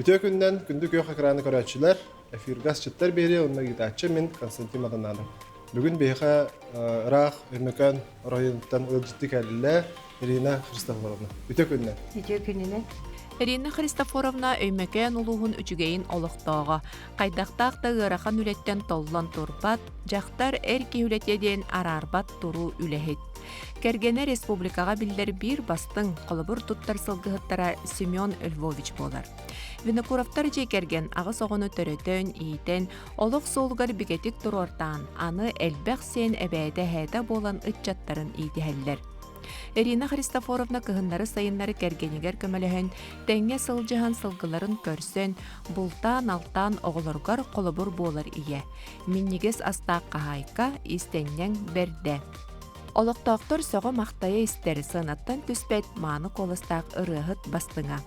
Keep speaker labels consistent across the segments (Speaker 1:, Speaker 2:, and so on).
Speaker 1: Bütün günden gündük yok ekranı görücüler. Efirgas çıtlar beri onunla giderçe min Konstantin Madanalım. Bugün beyha Irak, Ürmekan, Royundan ılcıtlı kelliler Irina Hristoforovna. Bütün günden.
Speaker 2: Bütün gününe.
Speaker 3: Ирина Христофоровна өймөкөн улуһун үчүгейин олохтоого, кайдактаакта ыарахан үлеттен толлон турбат, жактар эр киһүлетеден арарбат туру үлэһит. Кергене республикага биллер бир бастың колобур туттар сылгыһыттара Семен Львович болар. Винокуровтар жекерген агыс огону төрөтөн иитен олох соолгар бигетик туруортаан аны элбэх сен эбээде хээтэ болан ытчаттарын иитиһэллер. Ирина Христофоровна кыһыннары сайыннары кергенигер көмөлөһөн теңге сылжыһан сылгыларын көрсөн бултаан алтаан оголоргар колобур буолар ие. Миннигес астаакка хайка истеннен берде. Олоктоктор соҕо мактайа истери сынаттан түспет мааны колостаак ырыахыт бастыңа.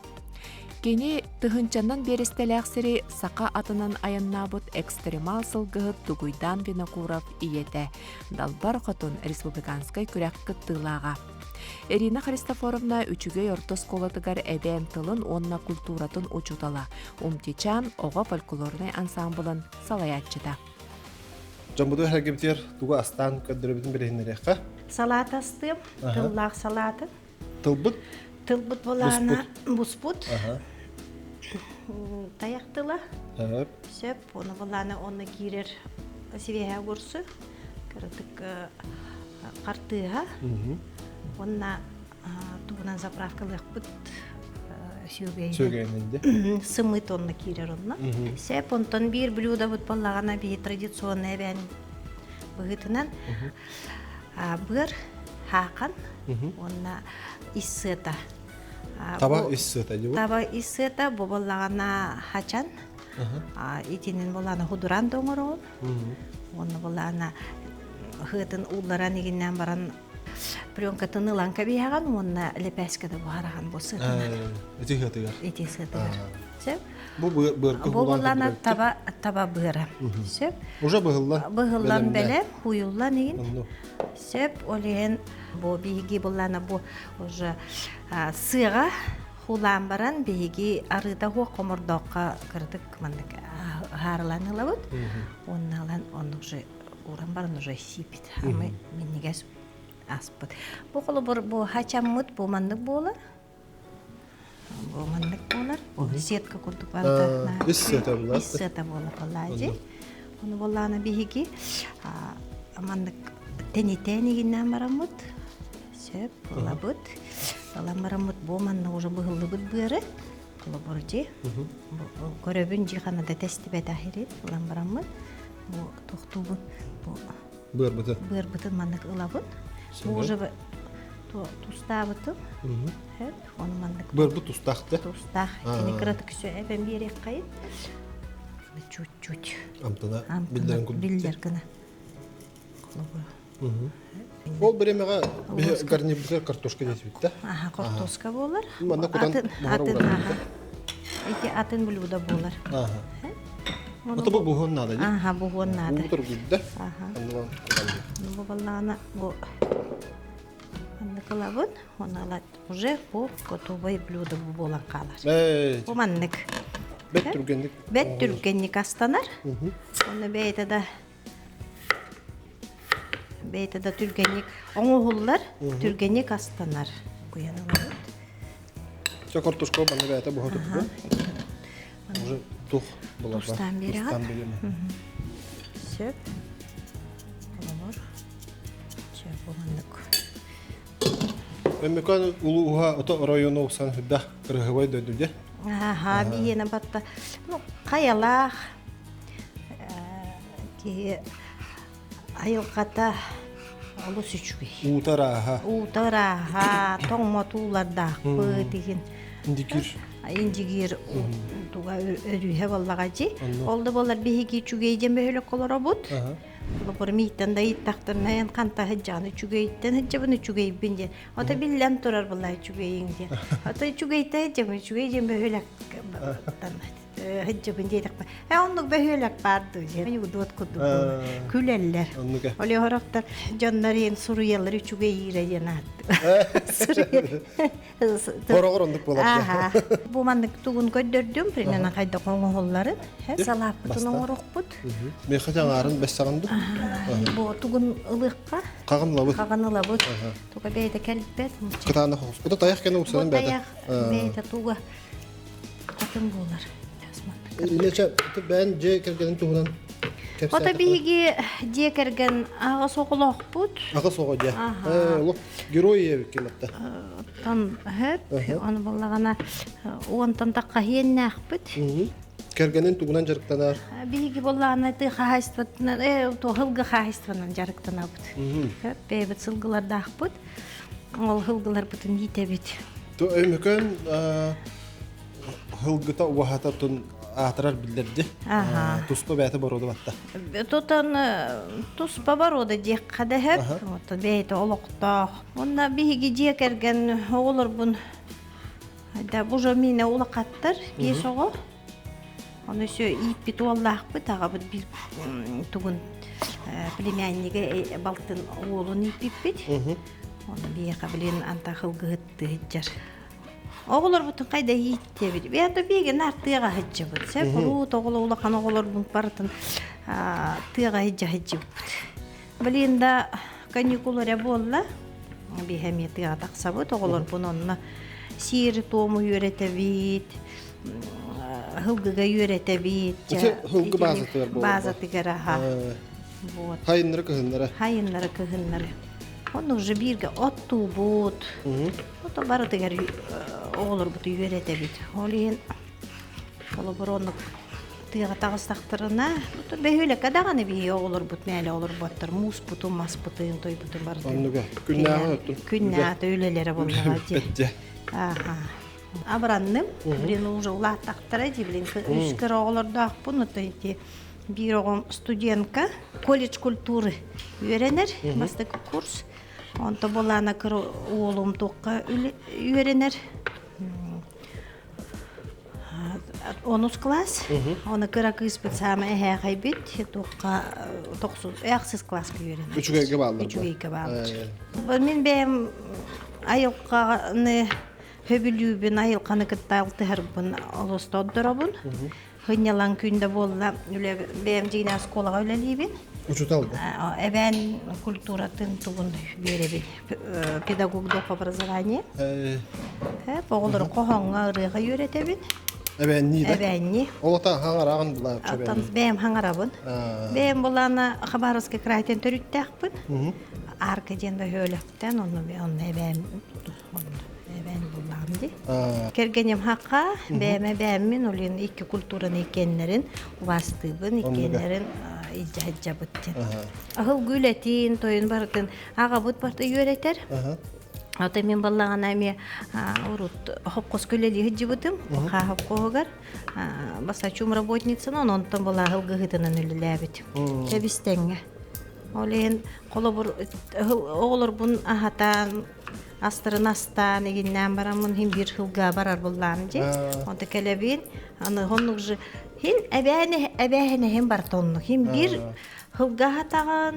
Speaker 3: Кени тыһынчанан берестелээхсири сака атынан аяннаабыт экстремал сылгыһыт Тугуйдан Винокуров иете. Далбар хотун республиканскай күрәккыт тылаага. Ирина Христофоровна үчүгөй ортос колотыгар эбээн тылын онна культуратын учутала. Умтичан ого фольклорный ансамблын салаятчыта.
Speaker 1: Жамбуду хәргебтер туга астан көддөрөбүтүн беренерекка.
Speaker 2: Салат астым, тыллаах салаты.
Speaker 1: Тылбыт.
Speaker 2: Тылбыт болана буспут. Таяқтыла.
Speaker 1: Evet.
Speaker 2: Сөп, оны болана оны кирер сивеха курсы. Кырдык картыга. Онна тугунан заправкалык бут сүйгейнде. Сымыт онна кирер онна. Сөп, онтон бир блюдо бут боллагана бир традиционный бән быгытынан. Быр хақан. Онна иссыта.
Speaker 1: Таба иссыта дебу.
Speaker 2: Таба иссыта боллагана хачан. Итинин болана худуран доңорон. Онна болана хытын улларан игиннен баран пленка тынылан кабияган, онна лепескада бухараган босыта.
Speaker 1: Эти хытыгар.
Speaker 2: Эти сытыгар. Сөп.
Speaker 1: Бу быркы
Speaker 2: болана таба быра. Сөп.
Speaker 1: Уже быгыллан.
Speaker 2: Быгыллан беле, хуюллан игин. Сөп олеген бу биги болана бу уже сыга хулан баран биги арыта хо комордокка кырдык мандык харланылабыт. Онналан он уже уран баран уже сипит. Ама миннигес аспыт. Бу колобур бу хачаммыт бу мандык болар. Бу мандык болар. Бу сетка курдук барда.
Speaker 1: Иссыта болар.
Speaker 2: Иссыта болар балажи. Оны болана биги мандык тени-тенигиннен барамыт. Сөп, болабыт. Балам барамыт болманна уже быгыллыбыт быры. Колоборжи. Көрөбүн жиханада тестибет ахирит. Балам барамыт. Бу токтубут.
Speaker 1: Бырбыты.
Speaker 2: Бырбытын мандык ылабыт. Бу уже тустабытын. Оны мандык.
Speaker 1: Бырбыт тустақты.
Speaker 2: Тустах. Кені кыраты күсі әбен берек қайын. Чуть-чуть.
Speaker 1: Амтына биллерин күлбүтті.
Speaker 2: Биллер кына. Колобор.
Speaker 1: Ол беремега гарнирдер картошка десіп бітті.
Speaker 2: Картошка болар.
Speaker 1: Манда кудан бухара урады.
Speaker 2: Эти атын блюда болар.
Speaker 1: Это бұл бұғын нада, де?
Speaker 2: Бұғын нада.
Speaker 1: Бұл тұр күлді.
Speaker 2: Бұл балана, бұл кылабын, оны алат уже бұл готовый блюда болан қалар. Бұл маннык.
Speaker 1: Бет түргенlik.
Speaker 2: Бет түргенlik астанар. Оны бейтада түргенlik оңуғылар, түргенlik астанар. Куянылар.
Speaker 1: Все картошка баны бәйті бұға тұтты. Уже тух болар.
Speaker 2: Тустан бері ға.
Speaker 1: Тустан бері ма.
Speaker 2: Сөп. Оламыр. Сөп боландық.
Speaker 1: Мәмекан ұлы ұға ұта районы ұқсан хүдді қырғывай дөйділде.
Speaker 2: Бейені батта. Қаялақ. Айылқата олы сүчуге.
Speaker 1: Утараға.
Speaker 2: Утараға, тоңматулардақ деген.
Speaker 1: Индикир.
Speaker 2: Индигир туга өрүһэ боллага жи. Олды болар биһиги чугейден бөһөлөк колора бут. Бу миттен да иттактырнаян канта хыджаны чугейттен хыджабыны чугейбин ден. Ата биллен турар булай чугейин ден. Ата чугейте жем чугейден бөһөлөк hıccabın dedik. Onluk behölek bardı. Yani bu dot kudu. Küleller.
Speaker 1: Оннуга.
Speaker 2: Öyle horaptar canların Suriyeliler üçüge yire yenattı.
Speaker 1: Хорогор ондук болот.
Speaker 2: Aha. Bu mandık tuğun gördürdüm. Prinana kayda konuğulların. Salap butun oruqput.
Speaker 1: Меха жаңарын 5 сагынды.
Speaker 2: Bu tuğun ılıqqa.
Speaker 1: Кагымлабы.
Speaker 2: Kağanıla bu. Tuğa beyde kelbet.
Speaker 1: Кытаны хос. Бу таяк кene уксанын бәдә.
Speaker 2: Beyde tuğa. Atın bular.
Speaker 1: Илече ben je кергенин тугунан.
Speaker 2: O da bigi jekergen ağa soğuluqput.
Speaker 1: Ага сого же. Ло герой келетте.
Speaker 2: Tan hep onu ballagana ondan taqqa hennaqput.
Speaker 1: Кергенин тугунан жарыктанар.
Speaker 2: Bigi ballagana tı xahistvatnan to hılgı xahistvatnan jarıktanabut. Hep bebet sılgılar daqput. Ol hılgılar butun yitebit.
Speaker 1: То өмөкөн хылгыта уахататын атырар билдерди. Туспа бәте бороду батта.
Speaker 2: Tutan tuspa var o da jekkade hep. O da beyte oloqta. Onda bigi jekergen olur bun. Da bu jamine ulaqattar yesoğu. Onu şu ip bit wallaqpı tağa bir tugun plемянниге балтын оğlun ip bit. Onu bir qabilin anta xılgıttı hiccar. Oğullar bütün kayda yiğitte bir. Ya da bir gün artığa hicce bu. Sen bu oğul ulaqan oğullar bunu baratın tığa hicce hicce bu. Bilin de kanikulara bolla. Bir hem yetiğa taqsa bu. Oğullar bunu onunla sihir tomu yöretebit. Hılgıga yöretebit.
Speaker 1: Hılgı bazatı var.
Speaker 2: Bazatı gara ha.
Speaker 1: Hayınları kıhınları.
Speaker 2: Hayınları kıhınları. Onu же birge ottu but. O da barı diğer olur bu yöretebit. Olin olaboronluk diğer tağıstaktırına. Bu da böyle kadağını bir olur but mele olur battır. Mus butu mas butu toy butu barı.
Speaker 1: Onluga. Günnağı öttün.
Speaker 2: Günnağı da öylelere bunlar.
Speaker 1: Betce.
Speaker 2: Aha. Abrandım. Bilin уже ulat taktıra bilin. Üç kere olur da bunu da bir oğlum studentka колледж культуры öğrenir. Bastık kurs. Onda bolana kır oğlum toqqa öğrenir. 10 klas. Onu kıra kıspıt sama kaybet. Toqqa 9 yaxsız klas öğrenir.
Speaker 1: Üçüge bağlıdır.
Speaker 2: Üçüge bağlıdır. Benim ayılqanı höbülübün ayılqanı kıttayıltı harbın alostodurabın. Hınyalan günde bolla öyle benim jina skolaga öyle libin.
Speaker 1: Uçutaldı.
Speaker 2: Ben kulturatın tuğun verebil. Pedagogdok образование. Hep oğulları qoğanğa ırığa yöretebin.
Speaker 1: Ben neydi?
Speaker 2: Ebenni.
Speaker 1: Olata hangarağın bular.
Speaker 2: Atan benim hangarabın. Benim bolana Xabarovsk krayten törüttəqpin. Arka jende höylekten onu ben bulamdı. Kergenim haqqa, beğenmin olun iki kulturanı ikenlerin vastıbın ikenlerin icabıttın. Ahıl gületin, toyun barıtın, ağa bud barıtı yöreter. Ata men ballagana me урут хопкос көлели хиджибутым, ха хопкогар. Баса чум работницаны, онтон бола хылгыгытынан үлелебит. Тебистенге. Олен колобур оğlur bun ahatan astırın astan eginden baramın hem bir hılga barar bullanıcı. Onda kelebin, onu honluğu hem ebehine hem bartonluk hem bir hılga hatağın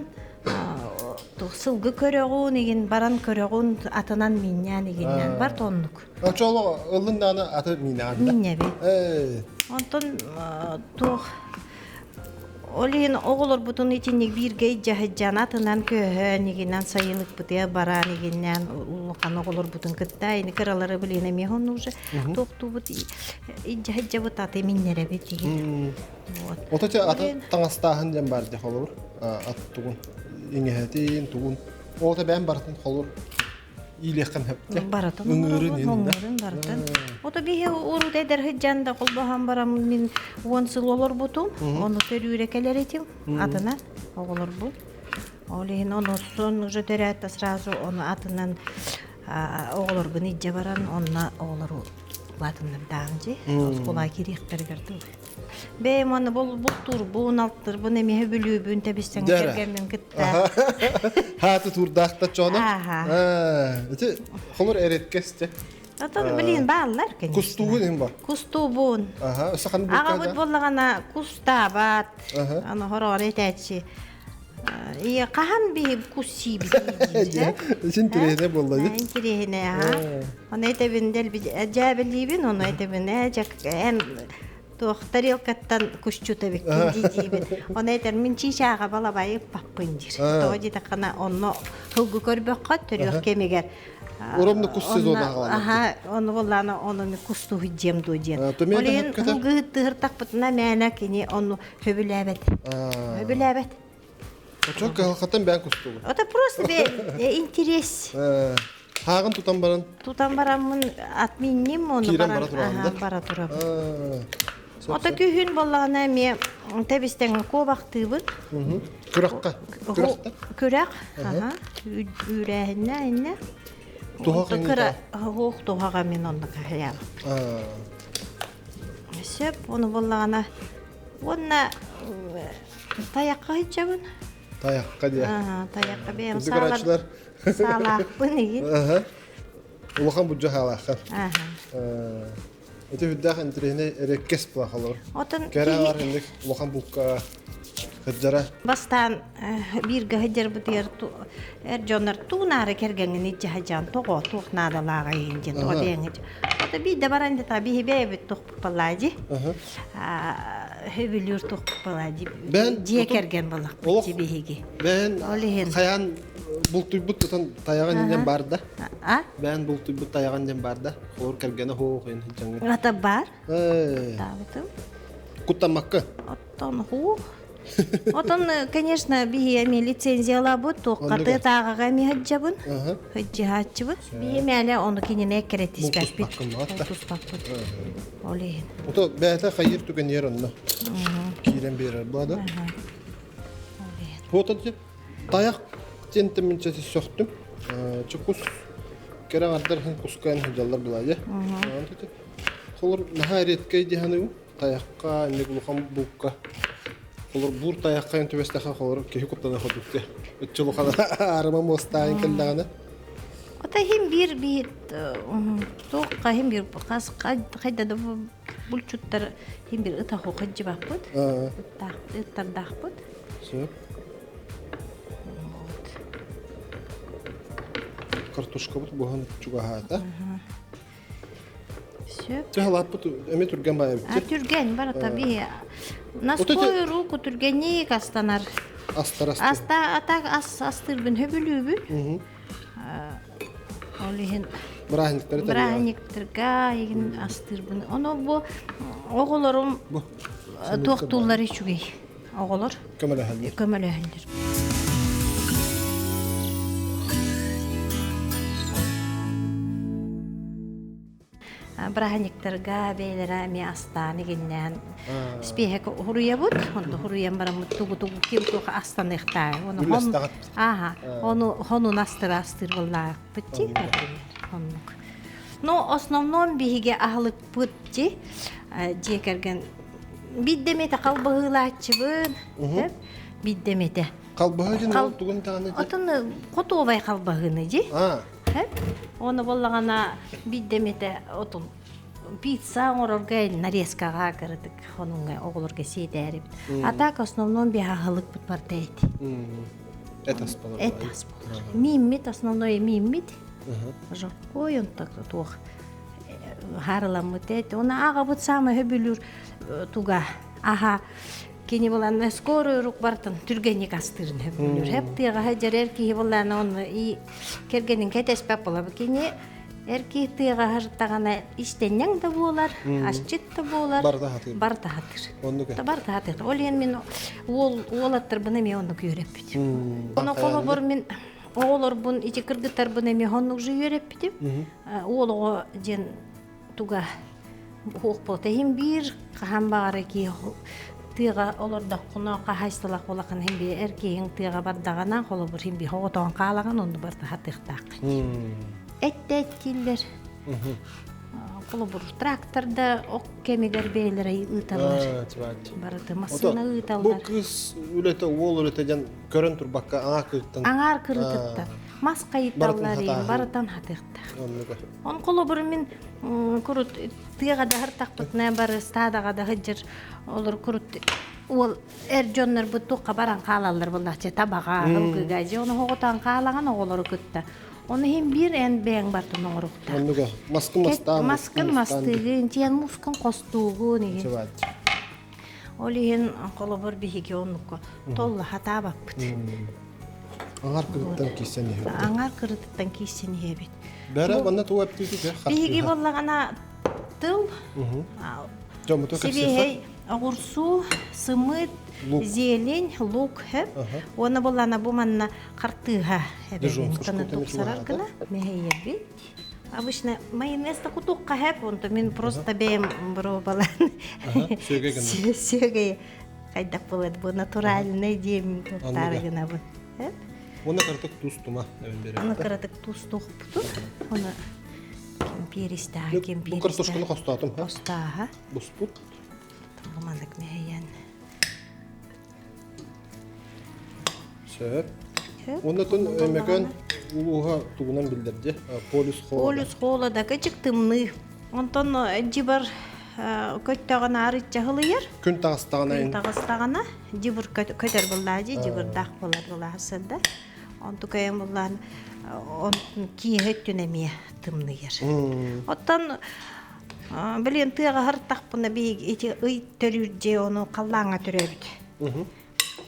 Speaker 2: sılgı köreğun egin baran köreğun atanan minyan eginden bartonluk.
Speaker 1: Çolu ılından atı minyan.
Speaker 2: Minye be. Ondan tuğ Olin oğulur butun içinde bir geyce hıccanatından köhön eginden sayılık butuya baran eginden ulukan oğulur butun kıtta ini kıraları bilene mehon uca toqtu but icca hıcca but atı minlere beti.
Speaker 1: Otaça atı tanastahın jem bardı olur. At tuğun. İngehetin tuğun. Ota ben bartın olur. İyilekan hep.
Speaker 2: Baratın. Öngürün baratın. O da bir urut eder hıccanda kolbahan baram min 10 yıl olur butum. Onu terürekeler etim adına olur bu. Olehin onu son jöteretta sразу onu atından olur bu nicce baran onna olur batından dağınca. Kolay kirikler gördü. Benim onu bultur, buğun alttır, bu nemi bülübün tebisten kergemden gitta.
Speaker 1: Hatı turdakta çoğuna. Olur eretkeste.
Speaker 2: Атын билин баалар, конечно.
Speaker 1: Кустугун им бар.
Speaker 2: Кустубун.
Speaker 1: Ага, сахан
Speaker 2: Ага
Speaker 1: булка.
Speaker 2: бут боллагана кустабат.
Speaker 1: Ага.
Speaker 2: Аны хорор этечи. И кахан би кусси би.
Speaker 1: Син тирехне болду.
Speaker 2: Интересне, ага. Он это биндел би жабелибин, он это бине жак эм тох тарелкаттан кушчута бик дижибин. Он это мин чишага балабай паппынжир. Тоди такана онно хылгы көрбөккө төрөк кемигер.
Speaker 1: Уромны куссыз одагала.
Speaker 2: Ага, он воллана оны кусту хиджем дуден.
Speaker 1: Төмен
Speaker 2: Олен
Speaker 1: ката?
Speaker 2: хылгы тыртак бутна мәнә кини оны хөбүләбет. Хөбүләбет.
Speaker 1: Çok kalkatan ben kustuğum.
Speaker 2: Это просто интерес.
Speaker 1: Hağın tutan baran.
Speaker 2: Тутан барамын атминним оны
Speaker 1: Кирен
Speaker 2: баран.
Speaker 1: бара турабын да?
Speaker 2: Бара турабын. Ота күхүн боллагана ме тебистен кобактыбын.
Speaker 1: Kürakka. Kürakta.
Speaker 2: Көрәк. Ага. Үрәһеннә инне.
Speaker 1: Tuhak indi.
Speaker 2: Хох тухага мен онны каям. Сөп оны боллагана. Онна таякка хичабын.
Speaker 1: Tayakka diye.
Speaker 2: Ага, таякка бем
Speaker 1: Kuzu karaçlar.
Speaker 2: салаппын егин.
Speaker 1: Aha. Ulakan bucu halakar.
Speaker 2: Ага.
Speaker 1: Öte hüddak entirehine erekkes bulakalır.
Speaker 2: Отын
Speaker 1: Kere var hendik ulakan bulka. Hıccara.
Speaker 2: бастан бирге хәҗәр бутыр жоннар тунары кергәнгән итә хаҗан того тухнадалага инде одең. Ата би дә баранда таби бе тух палади. Хөбүлүр тух палади.
Speaker 1: Ben
Speaker 2: Җе кергән булак
Speaker 1: Олық.
Speaker 2: тибеге.
Speaker 1: Ben
Speaker 2: Олеген.
Speaker 1: kayan bultuybut tutan tayagan inden barda.
Speaker 2: А?
Speaker 1: Ben bultuybut tayagan inden barda. Olur kergene hoğun hıccanı.
Speaker 2: Ата бар. Табытым.
Speaker 1: Kutlamakka.
Speaker 2: Оттон ху. Отон, конечно, бие ми лицензия лабы, тоққаты тағыға ми хаджабын, хаджи хаджабын. Бие мәлі оны кенене керетіс бәкпет. Тұспақпын. Олейін.
Speaker 1: Ото бәйті қайыр түген ер онна. Кейлен берер бұлады. Ото таяқ тенті мінчесі соқтым. Чыққыз керен ардар құскайын хыджалар бұлады. Қолыр наға реткей дегені таяққа, не бұлқан бұлқа. Olur bur tayakka entübeste ha olur ki hukukta hodukte. Ütçülü kadar arama mostayın kildağını.
Speaker 2: Ота хим bir тоққа хим bir қас қайда да бұлчуттар хим bir ыта хоқыджы бақпыд. Ыттар дақпыд.
Speaker 1: Söp. Kartuşka bud buhan çuga hata.
Speaker 2: Söp.
Speaker 1: Tehlat bud eme turgan bayı bitti.
Speaker 2: Түрген бар таби. На свою руку түргені кастанар.
Speaker 1: Astar astar.
Speaker 2: Аста атак астырбын хөбүлүбү. Олихин
Speaker 1: Brahnikleri tabii.
Speaker 2: брахниктирга егин астырбын. Оно бу оголорум
Speaker 1: Bu.
Speaker 2: тоқтулар ичүгей. Оголор
Speaker 1: Kömele halde.
Speaker 2: көмөлөһүлөр. Брахниктирга бейлера ми астаны геннен. Спехек хуруябут, онда хуруям барамыт тугу ким туга астаныкта. Оны
Speaker 1: Гүллестагат.
Speaker 2: Ага, оны настыр булла битти. Оннук. Но основном биге ахлык бутти. Жекерген биддемете калбыгылачыбын. Биддемете.
Speaker 1: Kalbahacın ne tugun tane.
Speaker 2: Отын котовай калбыгыны жи. Оны боллагана биддемете отун пицца ороргай нарезкага кырдык. Онунга оголорга сейдериб. А так основном бига хылык бут бартайт.
Speaker 1: Etas balır.
Speaker 2: Этас болор. Миммит основной миммит. Жокой он так тух. Харламыт эт. Она ага бут самы хөбүлүр туга. Ага кини болан скорый рук бартын түргенник астырын хөбүлүр. Хеп тыга хаджар ки болан он и кергенин кетес папала кини эрки тыга хартагана иштеннен да болар, ашчыт да болар.
Speaker 1: Барда хатыр.
Speaker 2: Барда хатыр.
Speaker 1: Онду ке.
Speaker 2: Та барда хатыр. Ол ен мен ол аттыр буны мен онду көрөп бит. Оны коло бор мен оолор бун ичи кыргыттар буны мен онду уже көрөп бит. Оолого жен туга хук болта хим бир кахам багары ки тыга олорда кунака хайсталак болакан хим бир эркең тыга бардагана коло бор хим бир хоготон каалаган онду барда хатыктак. Эттеттилер. Коло бор тракторда ок кемигер бейлери ыталар. Барыты масына ыталар.
Speaker 1: Bu kız ülete oğul ülete can körün tur bakka ana kırıktan.
Speaker 2: Аңар кырытыттар. мас кайытталлар барытан хатықты.
Speaker 1: Оннуга.
Speaker 2: Он колобур мен курут тыга да хартакпыт на бар стадага да хыжыр олар курут ол жоннор бу тука баран калалар булачы табага хылгыга же оны хоготан калаган оголор күттө. Оны хем бир эн бең бартын орукта.
Speaker 1: Оннуга.
Speaker 2: Маскын мастыгын тиен мускын костугу неге.
Speaker 1: Чебат.
Speaker 2: Олиен колобур биһиги оннукка толла хатабаппыт.
Speaker 1: Аңар кырыттан кисен ехе.
Speaker 2: Аңар кырыттан кисен ехебит.
Speaker 1: Бәрі бана туап түйті.
Speaker 2: Биһиги боллагана тыл. Себехей огурсу, сымыт, зелень, лук хеп. Оны боллана буманна картыга хебен. Каны тупсарар гына мехейебит. Обычно майонез-то кутукка хеп, онто мен просто бем бробалан. Сөге кайдак болот, бу натуральный дем топтары гына бу.
Speaker 1: Оны кыртык туз тума.
Speaker 2: Оны кыртык туз тухпуту. Оны кемпериста,
Speaker 1: Бу картошканы костатым, ха?
Speaker 2: Костаха.
Speaker 1: Буспут.
Speaker 2: Тұрғымандық мәйен.
Speaker 1: Сөп. Оннатын өмекөн улуға тугунан билдерди. Полюс холода.
Speaker 2: Полюс холода кычык тымны. Онтон жибар көттөгөн арыт жахылыйыр.
Speaker 1: Күн тагыстагана
Speaker 2: Күн тагыстагана жибар көтөр буллажы, жибар дак болар буласында. Онту кайын буллан онтун киһеттүн эме тымныйыр. Оттон билен тыга хартакпына биг эти ый төрүрже ону каллаңа төрөбүт.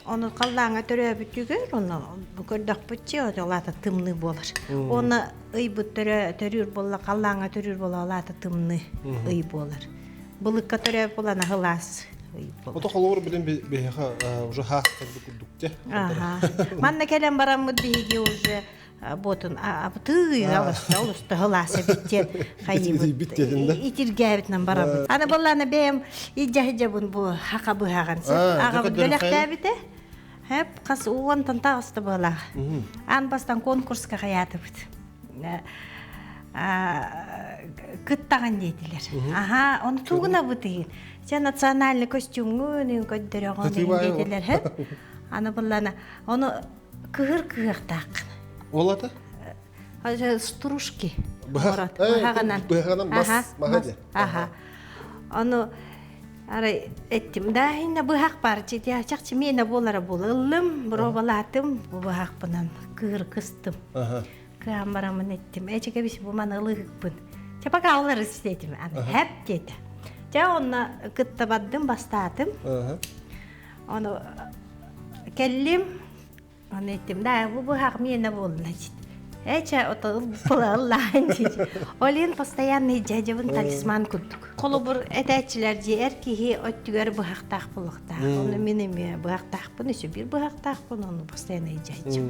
Speaker 2: Оны каллаңа төрөбүт түгөр, оны көрдөкпүтче олата тымны болар. Оны ый бут төрүр болла каллаңа төрүр болла олата тымны ый болар. Былыкка төрөп болана хылас ый болар.
Speaker 1: Ото холор билен беха уже хастык курдукте.
Speaker 2: Манна келем бараммыт биги уже ботун апты алыста хыласа биттен кайыбыт итиргәбитнен барабыт. Аны болланы бем иҗәһҗәбун бу хака быһаган. Ага бөләктәбите. Хәп кас уонтан тагысты була. Ан бастан конкурска хаятыбыт. Кыттаган дейдилер. Аха, оны тугуна бутыйын. Сен национальный костюмгы нен көддөрөгөн дейдилер. Хәп. Аны болланы оны кыгыр так.
Speaker 1: Олата?
Speaker 2: Стружки.
Speaker 1: Быһаганан мас магаде.
Speaker 2: Аха. Аны арай эттим да инна быһак бар жете чакчы мене болара болылым, бробалатым быһак бунан кыр кыстым. Аха. Камерамын эттим. Эчеге бис бу маны ылыгыкпын. Чапага алар истетим. Аны хеп деди. Жа онна кыттабадым бастатым. Аха. Аны келлим. Аны эттим да бу хак мене болду значит. Эче ото булаллайн диди. Олин постоянный жажабын талисман курдук. Колобур этечилер же эркиги өттүгөр бу хактак булукта. Оны менеме бу хактакпын, еще бир бу хактакпын, оны постоянный жажаб.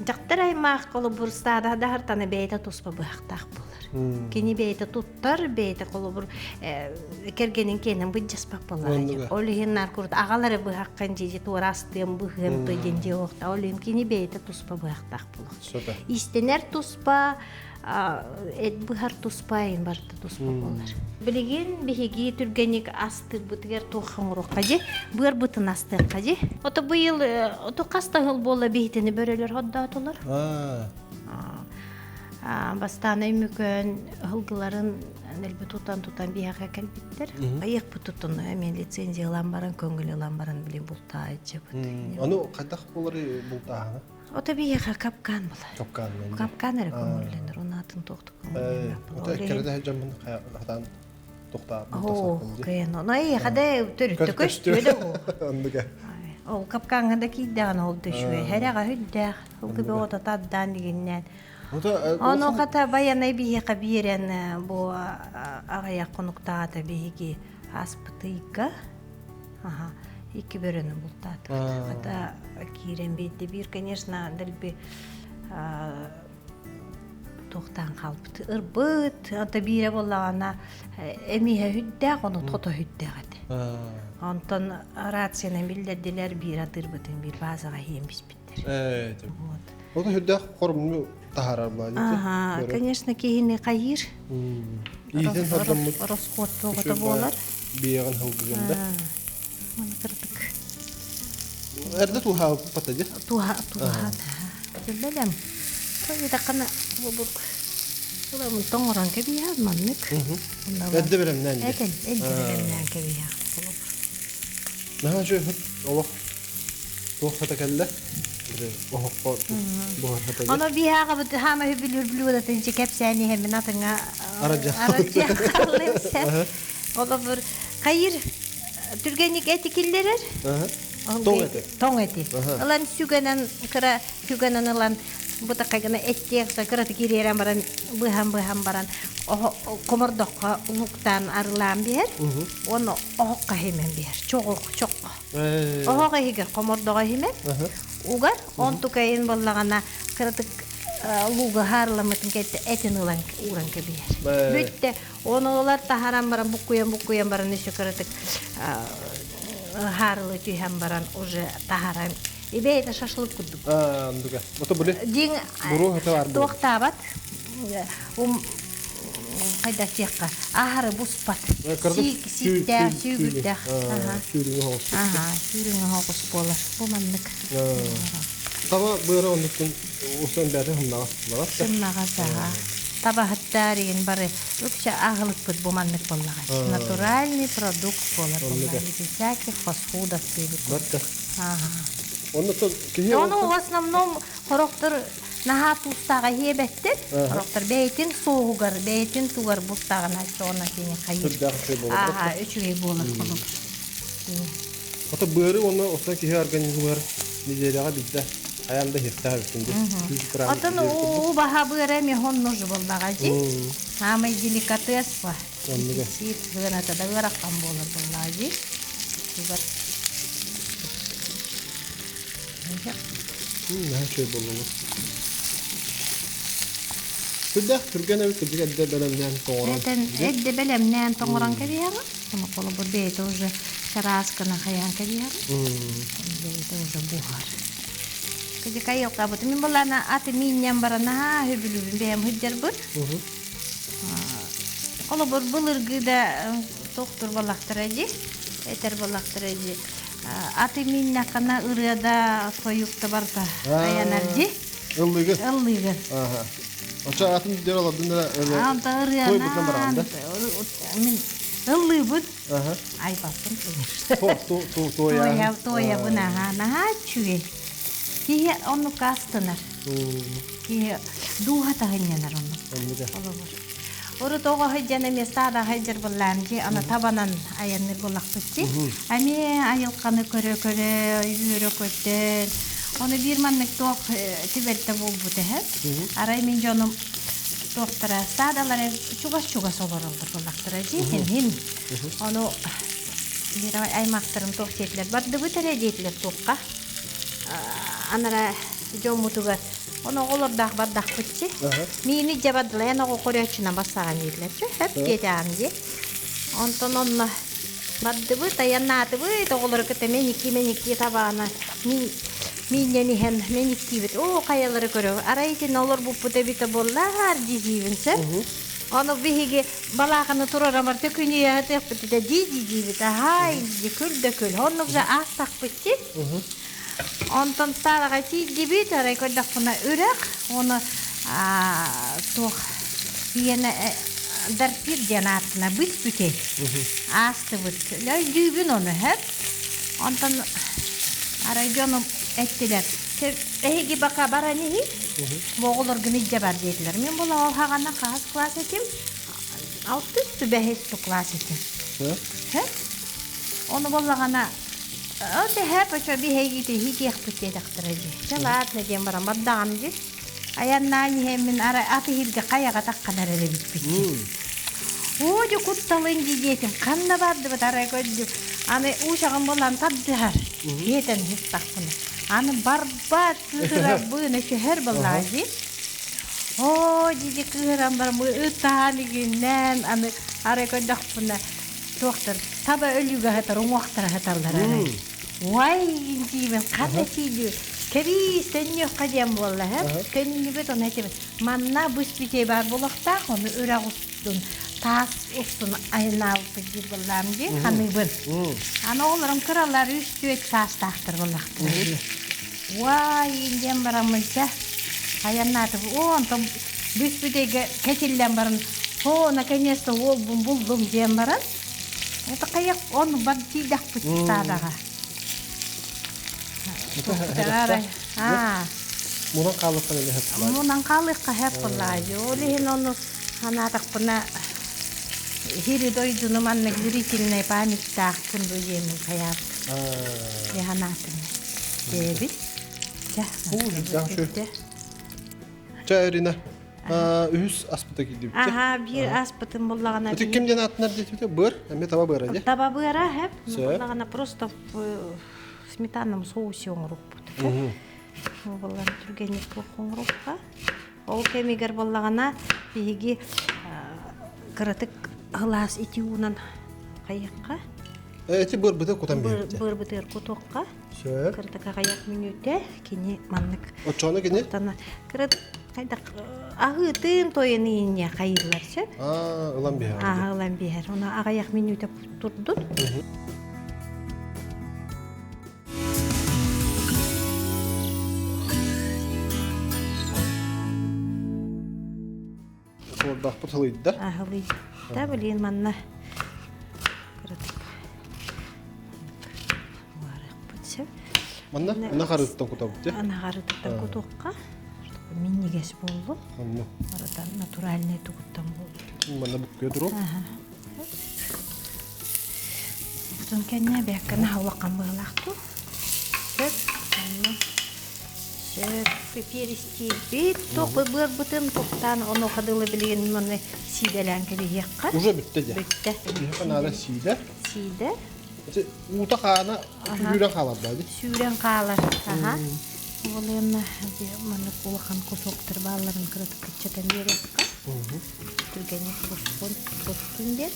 Speaker 2: Жактар аймак колобур стада да хартаны бейте туспа бу хактак булар. Кени бейте туттар, бейте колобур кергенин кенен бу жаспак булар. Олиннар курд агалары бу хаккан же турастым бу хем тоген же окта. Олин кени бейте туспа бу хактак булук. İstenер туспа, быхар туспайын барты туспа болар. Билеген бихиги түргенек астыр бутыгер тоқын ұрыққа же, бұр бұтын астыр қажи. Оты бұйыл, оты қастағыл бола бейтіні бөрелер hodda атылар. Бастаны мүкін ғылғыларын әлбі тұтан бияға кәлбеттер. Айық бұтытын, мен лицензиялан баран, көңілілан баран білен бұлта айтшы бұты.
Speaker 1: Аны қайдақ болары бұлтағына?
Speaker 2: Ота бияға капкан бұла.
Speaker 1: Капкан мен.
Speaker 2: Капкан әрі көңілденір, оны атын тоқты көңілденір.
Speaker 1: Ота әккерді әжамын қатан тоқтап.
Speaker 2: О, кәйін. Оны әйіғада түрітті көштөді ол.
Speaker 1: Ондыға.
Speaker 2: Ол капканғанда кейдіған олды шуе. Әріға хүддәқ. Ол көбе ота таддан дегеннен. Оны қата баянай бияға берен бұл ағаяқ қонуқтағата бейге аспытыйға. Iki bölünü bultadı. Hatta kiren beydi bir, конечно, dəlbi toxtan qalbıdı. Irbıt, hatta bire bollağına emihe hüddəq, onu toto hüddəq edi. Ondan ratsiyana bildirdiler bir adırbıdın, bir bazığa yemiş bittir.
Speaker 1: Evet. O da hüddəq qorumlu taharar var.
Speaker 2: Aha, конечно, kihini qayır.
Speaker 1: İyiden hüddəmut.
Speaker 2: Rosqot toğuda bolar.
Speaker 1: Biyeğin hıvgızında.
Speaker 2: Onu kırdık.
Speaker 1: Nerede tuha patacı?
Speaker 2: Tuha. Bilmem. Kayıdakana bu ulamın toңоран кебия маннык.
Speaker 1: Edde bilemden de.
Speaker 2: Eden, eldivenler kebia.
Speaker 1: Naha şu hep Allah. Tuh hata kelle. Oh bu hata.
Speaker 2: Ana bir haga bu hama hübülür da tinci kepseni hem natınga
Speaker 1: Araca.
Speaker 2: kalırsa. Ola bir kayır Türgenik etikillerer. Toң eti. Alan sügenen kıra sügenen alan bu da kaygana ettiğe kıra tikiriren baran bıham baran komordokka uluktan arılan bir onu oğukka hemen bir çok. Oğukka higer komordokka hemen ugar on tukayin ballagana kıratık luga harlamatın kette etin ulan kebir. Bütte onu olar taharan baran bukuyan baran işe kıratık harlı tüyhem baran уже taharan. İbeyde şaşlık kuduk.
Speaker 1: Anduga. Oto böyle.
Speaker 2: Ding
Speaker 1: Buru hata var.
Speaker 2: Toqtabat. Qayda çeqqa. Ahırı buspat. Sikte, sügütte.
Speaker 1: Sürüğü olsun.
Speaker 2: Sürüğü hoqus bolar. Bu manlık.
Speaker 1: Tava böyle onlukun usan beri hımnağa.
Speaker 2: Sımnağa sağa. Tabahattarin bari. Ukça ahılık bud bu manlık bollağa. Naturalni produkt bolar. Всяких фастфудов пилик.
Speaker 1: Barda.
Speaker 2: Onu в основном хорохтор наха тустага хебеттер. Хорохтор бейтин соугар, бейтин тугар бустагана чона кини кайыр. Үчүгей болар колор.
Speaker 1: Ата быры оны осна ки организмдар Нигерияга бидде аянда хеттер үстүндө.
Speaker 2: Атын у баха быры ме хонно жубалдагажи. Самый деликатес ба. Сит гына тадагара кам болар болажи. Тугар
Speaker 1: Her şey bol olur. Sudah Türkiye'ne bir kızı edde belemden toңоран.
Speaker 2: Edde belemden toңоран kebiyara. Onu kolu bu beyte уже şaraskana kayan kebiyara. Beyte уже buhar. Kızı kayıl kabut. Min bulana atı minyan barana ha hübülübün beyem hüdder bur. Kolu bu bulur gıda doktor balaktıracı. Eter balaktıracı. Аты минна кана ырыада союкта барта аянаржи.
Speaker 1: Ыллыгы.
Speaker 2: Ага.
Speaker 1: Оча атын дер аладын да.
Speaker 2: Анта ырыана. Мин ыллыбыт.
Speaker 1: Ага.
Speaker 2: Ай басын.
Speaker 1: Тоя
Speaker 2: буна на чуе. Кие онну кастынар. Кие духа тагынянар онну. Олобор. Ору тоға хыджана местада хыджар болланжи, ана табанан аянны болақпытчи. Ами айылқаны көрө, үйөрө көттен. Оны bir manlık тоқ тибетте болбуты хеп. Арай мен жоным тоқтыра садалары чугас олар олар болақтыра жи. Хин. Оны bir аймақтырым тоқ жетілер. Барды бұтары жетілер тоққа. Анара жомутуга onu olurdak bardak bıçı. Mini cebadlayan o koruyorçuna basağın yediler. Hep gecemdi. Ondan onunla bardı bu dayannadı bu da olur ki meniki tabağına meniki bit. O kayaları görüyor. Arayıcı ne olur bu da bite bollar cizivinse. Onu bihigi balağını turar var tökünüye tepti de cici bit. Hay kül. Onu bize astak bıçı. Ondan sonra gibi taray koydak buna ürek onu toh yine derpir janatına büte astı büt la dübün onu hep ondan araycanım ettiler egi baka barani boğulur günü ceber dediler men bola o hagana kas klas etim altı üstü behes klas etim he onu bollagana Öte hep açıyor bir heygi hiç yakıt yedaktırıcı. Çalat ne diyeyim bana madamcı. Ayan nani hemen ara atı hilge kayaga takkadar ele bitbitti. Oğucu kuttalın giyetim. Kanna vardı bu taray koydu. Anı uşağın bolan tadıhar. Yeten hiç takkını. Anı barbat kıhıra bığına şehir bollacı. Oğucu kıhıran bana bu ıttahani günden. Anı aray koydu buna. Doktor, taba ölüge hatar, umuhtara hatarlar aray. Vay giben, kada çiğdiyor. Keri sen yok kadem vallahi. Kendini bet onu hep. Manna büsbite bar bolakta onu örak ustun. Tas ustun ayna altıcı bollamcı. Hanıbın. Ana oğlarım krallar üstü et tas tahtır bolaktır. Vay indem baramınca. Аяннаты, он там бүспүдеге кетиллен барын. О, наконец-то ол булдум дем баран. Это каяк он бантидак пустадага.
Speaker 1: Мунан калыкка эле хеп.
Speaker 2: Мунан калыкка хеп буллажы. Олихин ону ханатак пына хиридойдуну манна зрительная память так кунду еми каяк. Ханатын. Деби.
Speaker 1: Чайрина. Үс аспыта кидип.
Speaker 2: Ага, бир аспытын буллагана.
Speaker 1: Өтүк кимден атынар дейт быр, эме таба быр аде.
Speaker 2: Таба быра хеп, буллагана просто в сметанном соусе оңруп. Булган түргенек оңрупка. Ол кемигер буллагана биги кырытык глаз итиунан каякка.
Speaker 1: Эти быр быта кутан берди.
Speaker 2: Быр бытыр кутокка. Кырытык каяк минуте кини маннык.
Speaker 1: Очоны кини?
Speaker 2: Тана кырыт кайдак агытын тойыны кайырларчы.
Speaker 1: Ылан бер.
Speaker 2: Ылан бер. Оны агаяк минуте турдут.
Speaker 1: Ордак бутылыйды да?
Speaker 2: Ахылый. Да, блин, манна. Кырытык. Варак бутсеп.
Speaker 1: Манна на карыттан кутабыт, же?
Speaker 2: Ана карыттан кутокка. Миннигес болду.
Speaker 1: Анна.
Speaker 2: Арадан натуральный тугуттан болду.
Speaker 1: Манна букке туруп.
Speaker 2: Бутун кенне беккана хавлаккан быйлакту. Сөп. Сөп перисти бит топы быр бутын токтан оно кадылы билген маны сиделен кебекка.
Speaker 1: Уже битте же.
Speaker 2: Битте.
Speaker 1: Канада сиде.
Speaker 2: Сиде.
Speaker 1: Ута хана сүйрен калат бади.
Speaker 2: Сүйрен калар. Ага. Олемна маны кулахан кусоктыр балларын кырытып кетчетен берекка. Түргенек бостун бер.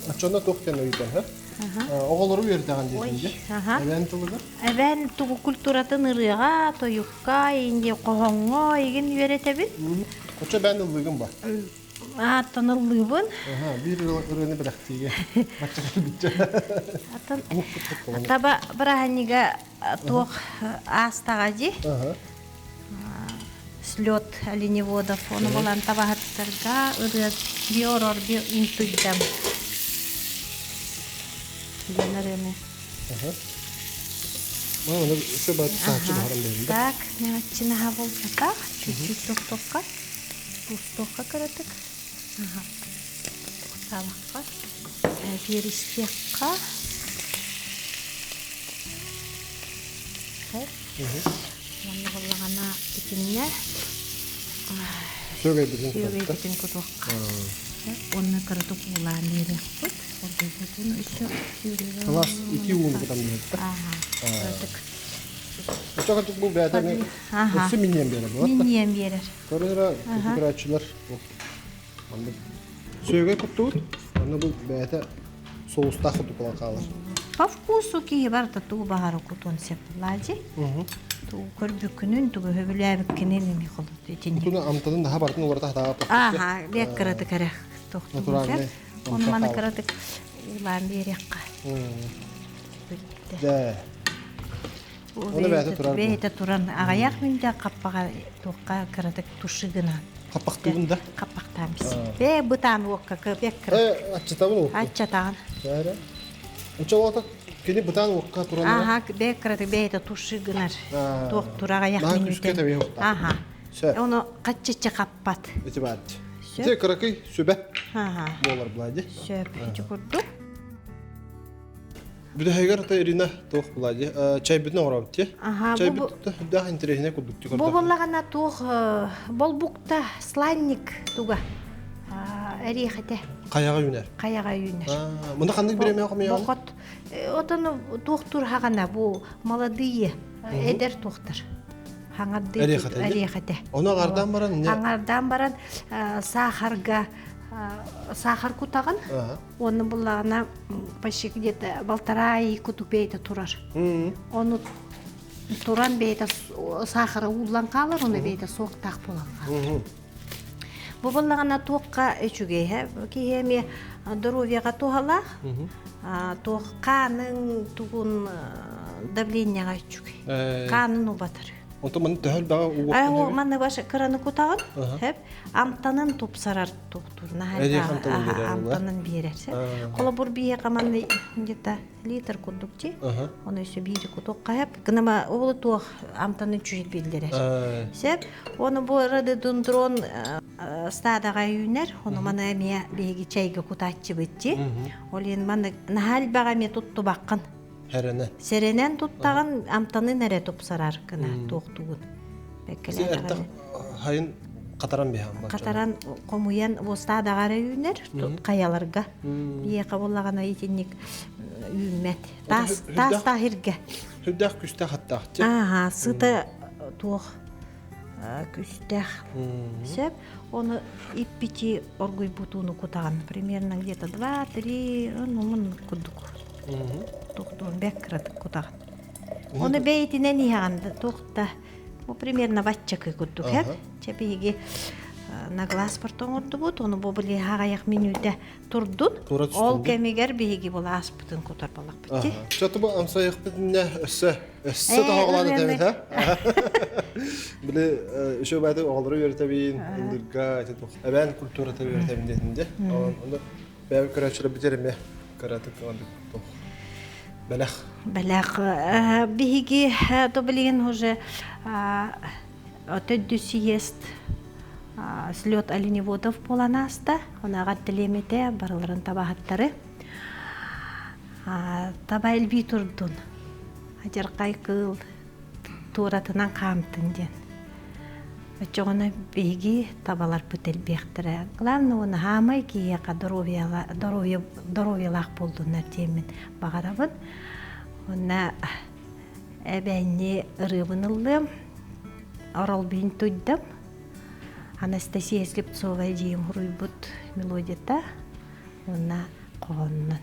Speaker 1: Ачонда токтен өйдөн, ха? Оголору бердеген дейсиң, же? Эбен тулуга?
Speaker 2: Эбен тугу культуратын ырыга, тоюкка, инде когонго еген беретебин.
Speaker 1: Очо бен ылыгын бар.
Speaker 2: Аттан ылыбын.
Speaker 1: Бир ырыны бирактиге. Бачча битче.
Speaker 2: Аттан таба браханига тох астага же. Слет оленеводов. Он балан табахаттарга ыры биорор би интуйдам. Ленареме.
Speaker 1: Мана все бат сачы барам дейм.
Speaker 2: Так, начина хавол так, чуть-чуть токтокка. Пустокка кыратык. Токталакка. Перистекка. Мана баллагана итинне.
Speaker 1: Сөгөй бизин
Speaker 2: Сүйрей
Speaker 1: топта.
Speaker 2: битин кутокка. Онны кыратык улан нерек бут. Ордозотун үсө сүйрей.
Speaker 1: Класс 2 уун кутам дейт.
Speaker 2: Кыратык.
Speaker 1: Очо катык бу бәдәне. Өсү минем бере булат.
Speaker 2: Минем берер.
Speaker 1: Көрүнөр кутурачылар. Анда сөгөй куттут. Анда бу бәдә соуста кутула калыр.
Speaker 2: По вкусу ки барта ту бахара кутон сеплади. Ту көрбүкүнүн тугу хөбүләбиккенен эми кылды этин.
Speaker 1: Кутуна амтадан daha бартын оларда тагы.
Speaker 2: Ага, бек кыраты керек.
Speaker 1: Натуральный.
Speaker 2: Оны мана кыраты улан берекка.
Speaker 1: Да. Оны бәйті турар.
Speaker 2: Бәйті туран. Ағаяқ мүнде қаппаға тоққа кыраты тушыгына.
Speaker 1: Капактыгында.
Speaker 2: Қаппақтан біз. Бәй бұтан оққа бек кыраты.
Speaker 1: Ачытабын оқы.
Speaker 2: Ачатаған.
Speaker 1: Бәрі. Ұнча олата кені бұтан оққа туран.
Speaker 2: Ага, бек кыраты бәйті тушыгынар. Тоқ турағаяқ
Speaker 1: Наға
Speaker 2: мүнде.
Speaker 1: күшке тәбей оқта.
Speaker 2: Ага.
Speaker 1: Сө.
Speaker 2: Оны қатчычы қаппат.
Speaker 1: Эти бәді.
Speaker 2: Сө.
Speaker 1: Те кыракый сөбә.
Speaker 2: Ага.
Speaker 1: Болар бұлайды.
Speaker 2: Сөп, жүгірді.
Speaker 1: Бүді хайгар та Ирина тоқ бұлайды. Чай бүтін оңырау бітті.
Speaker 2: Ага,
Speaker 1: Чай
Speaker 2: бұл
Speaker 1: бүтті. Daha интересіне күлдікті көрді.
Speaker 2: болағана тоқ болбукта сланник туға. Әрехеті.
Speaker 1: Қаяға юнер.
Speaker 2: Қаяға үйінер.
Speaker 1: Мұнда қандық береме оқымай ағы?
Speaker 2: Бокот. Отаны тоқтур хағана бұл молодые әдер тоқтыр. Хаңарды
Speaker 1: Әрехеті.
Speaker 2: әрехеті.
Speaker 1: Оны ағардан баран не?
Speaker 2: Хаңардан баран сахарға сахар кутаган. Оны буллагана почти где-то 1,5 кутук бейте турар. Оны туран бейте сахары улан калыр, оны бейте сок так булан калыр. Бу буллагана токка өчүгө, кийеме здоровьяга тухала. Ток канын тугун давлениега өчүгө. Канын убатыр.
Speaker 1: Онто маны төхөл бага
Speaker 2: О, манны башы краны кутаган. Хеп, амтанын тупсарар туктурна. Амтанын берерсе. Кола бур бие каманны где-то литр кудукчи. Оны өсө бири кутук каяп, гынама оглу тух амтанын чүйт билдерер. Сеп, оны борады дундрон стадага үйнер, оны мана эмия беги чайга кутачы битчи. Олен маны нахал бага ме тутту баккан. Серенен туттаган амтаны нере тупсарар гына туктугун.
Speaker 1: Бекелер. Хайын катаран бехан.
Speaker 2: Катаран комуян бостадага үйнер, каяларга. Бие кабыллаган айтинник үймет. Тас тахирге.
Speaker 1: Хүддах күстә хаттахчы.
Speaker 2: Ага, сыты тух күстах. Сеп, оны иппити оргуй бутуну кутаган. Примерно где-то 2-3, ну, мын кудук. Тухтун беккрат кутаган. Оны бейтинен иганды тухта. Бу примерно ватчакы кудук, хеп. Чепиги на глаз портоңорду бут, оны бобли хагаяк минуте турдун. Ол кемигер биги бола аспытын кутар балак битти.
Speaker 1: Чаты бу амсаяк битне өссө тагыланы демет, ха? Биле, шо байды оглары йөртәбин, илдирга, теток. Абан культура табиятын дендинде. Онда бәб көрәчләр битерме, караты кылды.
Speaker 2: Балах биги то блин уже отөдү съезд слет оленеводов поланаста, она гаттелемете барларын табахаттары. Табайл битурдун. Ажар кайкыл туратынан камтын ден. Очогона биги табалар пүтел бехтире. Главное оны хамай кияка здоровьялах болдунар темин багарабын. Она эбенни рыбынылым. Орал бин туйдам. Анастасия Слепцова дейм хуруйбут мелодията. Она коннан.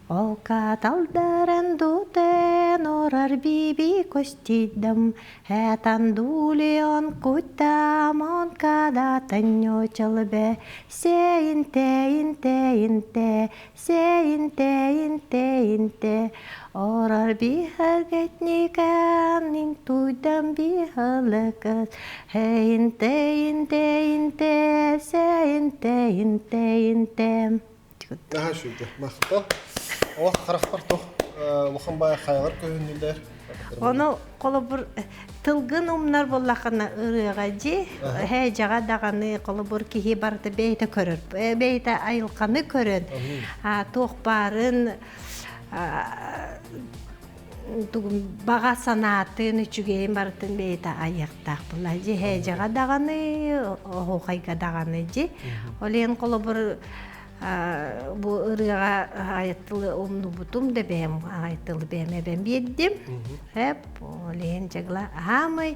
Speaker 2: Олка талдаран дутен орар биби костидам. Хэтан дулион кутам он када таньо чалбе. Сейнте. Орар бихагетникан нин туйдам бихалакас. Сейнте.
Speaker 1: Aha şöyle. Maqta. O qaraqbar toq. Muhim bay xaylar көңүлдер.
Speaker 2: Оны коло бир тылгын умнар боллакына ырыгажы, жага даганы коло бир кихи барды бейте көрөр. Бейте айылканы көрөн. Тоқ барын тугун бага санатын үчүгейин бартын бейте аяктак булажы. Жага даганы, хойга даганы жи. Олен коло бир bu ırığa ayetli omnu butum da ben ayetli ben bildim. Hep olen cagla hamay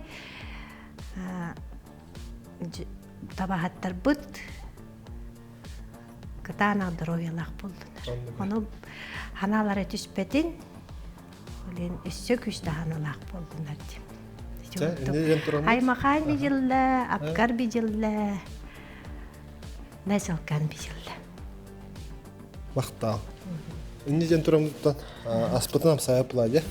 Speaker 2: tabahatlar but katana droyalak buldular. Onu hanalara tüspetin olen söküş de hanalak buldular diye. Ay makan bijilla, apkar bijilla, nesalkan bijilla.
Speaker 1: Maqta. İndicen turamdan aspatın amsaya pulaja.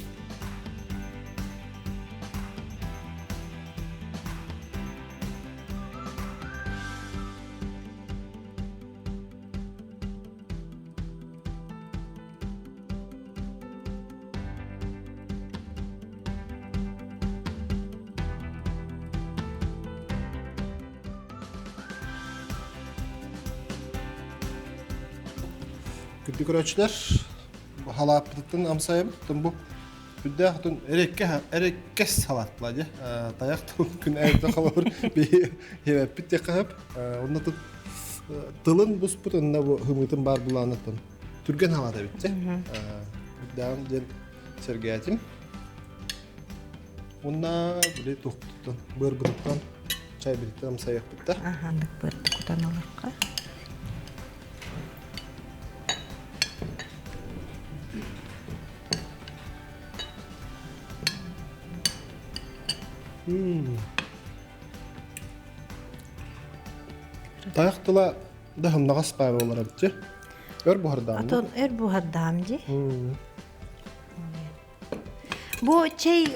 Speaker 1: Küçük ölçüler halaplıktan amsayıp bu büdde hatun erekke salatladı. Tayak gün evde kalır bir hep bitti kahp. Onda tılın buz putunna bu hümütün bar bulanatın. Türgen havada bitti. Devam den sergiyetim. Onda böyle tuhtun bırbırıktan çay birlikte amsayıp bitti.
Speaker 2: Aha, bırbırıktan olur.
Speaker 1: Tayaqtıla da hımnağa spayı olarak bu hardamdı.
Speaker 2: Atın bu hardamdı. Bu şey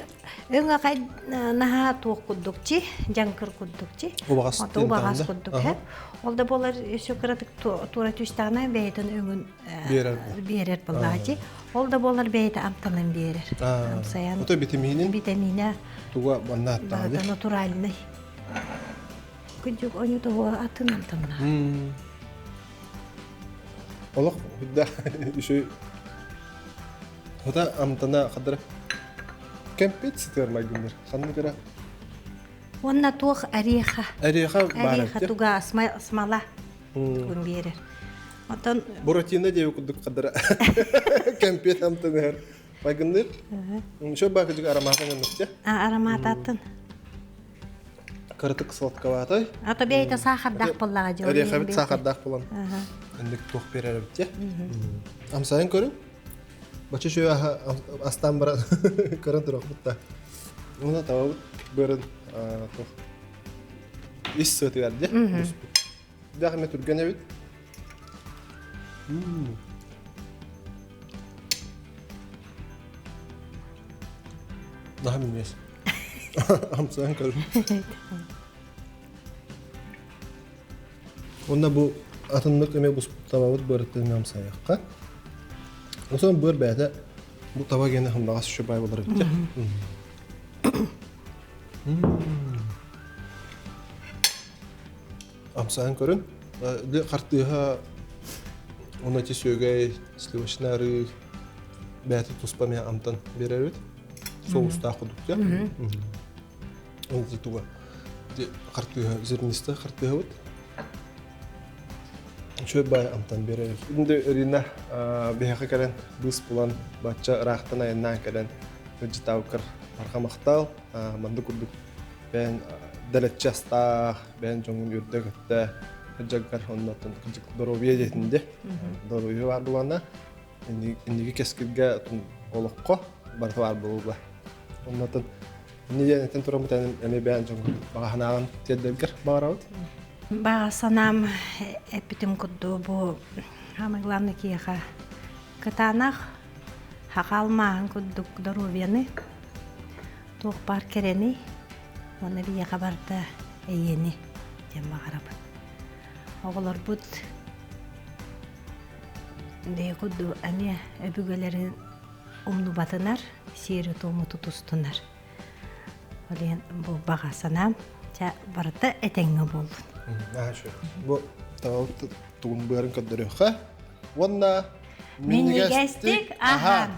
Speaker 2: Өңө кай наха туох куддукчи, жаңкыр куддукчи.
Speaker 1: Убагас
Speaker 2: Ото убагас куддук хеп. Ол да болар сөкратык тура түстана бейтен өңүн берер буллачи. Ол да болар бейте амтанын берер. Амсаян.
Speaker 1: Ото витаминин
Speaker 2: Витамина
Speaker 1: туга банна
Speaker 2: бада натуральный. Күнжүк ону да атын амтанна.
Speaker 1: Олох да үшөй Хода амтана кадыр кемпет ситер магнер. Ханны кара.
Speaker 2: Онна туох ореха.
Speaker 1: Ореха бар.
Speaker 2: Ореха туга смала. Күн берер. Отон
Speaker 1: Буратино деп кудук кадыр. Кемпет амтанер. Магнер. Шо баг жиг ароматын нутте.
Speaker 2: аромат атын.
Speaker 1: Кыртык сладковатой.
Speaker 2: Ата бейте сахардак буллага жоо.
Speaker 1: Ореха бит сахардак булан. Эндик тух берер бит. Амсайын көрүн. Бачы шо астан бара көрөн турак бутта. Уна табыт бөрөн тух. Ис сөтү берди. Дагы түргөн бит. Daha bilmiyoruz. Amsayın kalın. Onda bu atınlık emek bu tabağıt börüttüğün amsayakka. O zaman bör bəyədə bu tava gene hımlağası şu bay olur bitti. Amsayın körün. De qartıha ona ki sögəy sливочнары бәті туспамя амтан беререт. Соуста кудук я. Он дитуга. Де картыга зернисте картыга вот. Чөй бай амтан беререт. Инде рина бехе келен бус булан бача рахтан айна келен житаукыр архамактал манды кудук. Бен далетчаста бен жоңун үрдөгөттө жаггар оннотон кыжык доробия жетинде. Доробия бар булана. Инди кескилге олокко бар бар булга. Ondan niye tenturam tane eme ben çok bahanağın tedbir bağıraut.
Speaker 2: Bağsanam epitim kuddu bu hamaglanı ki ha katanah hakalma kudduk daroviyani tuh parkereni ona bir haberda eyeni diye bağırap. Oğullar bud de kuddu ane ebügelerin umlu batınar. Сири тому тутустунар. Олен бу багасанам жа барда этеңге болду.
Speaker 1: Ашу. Бу тау тугун барын кадырыха. Вонна
Speaker 2: Минигастик ахан.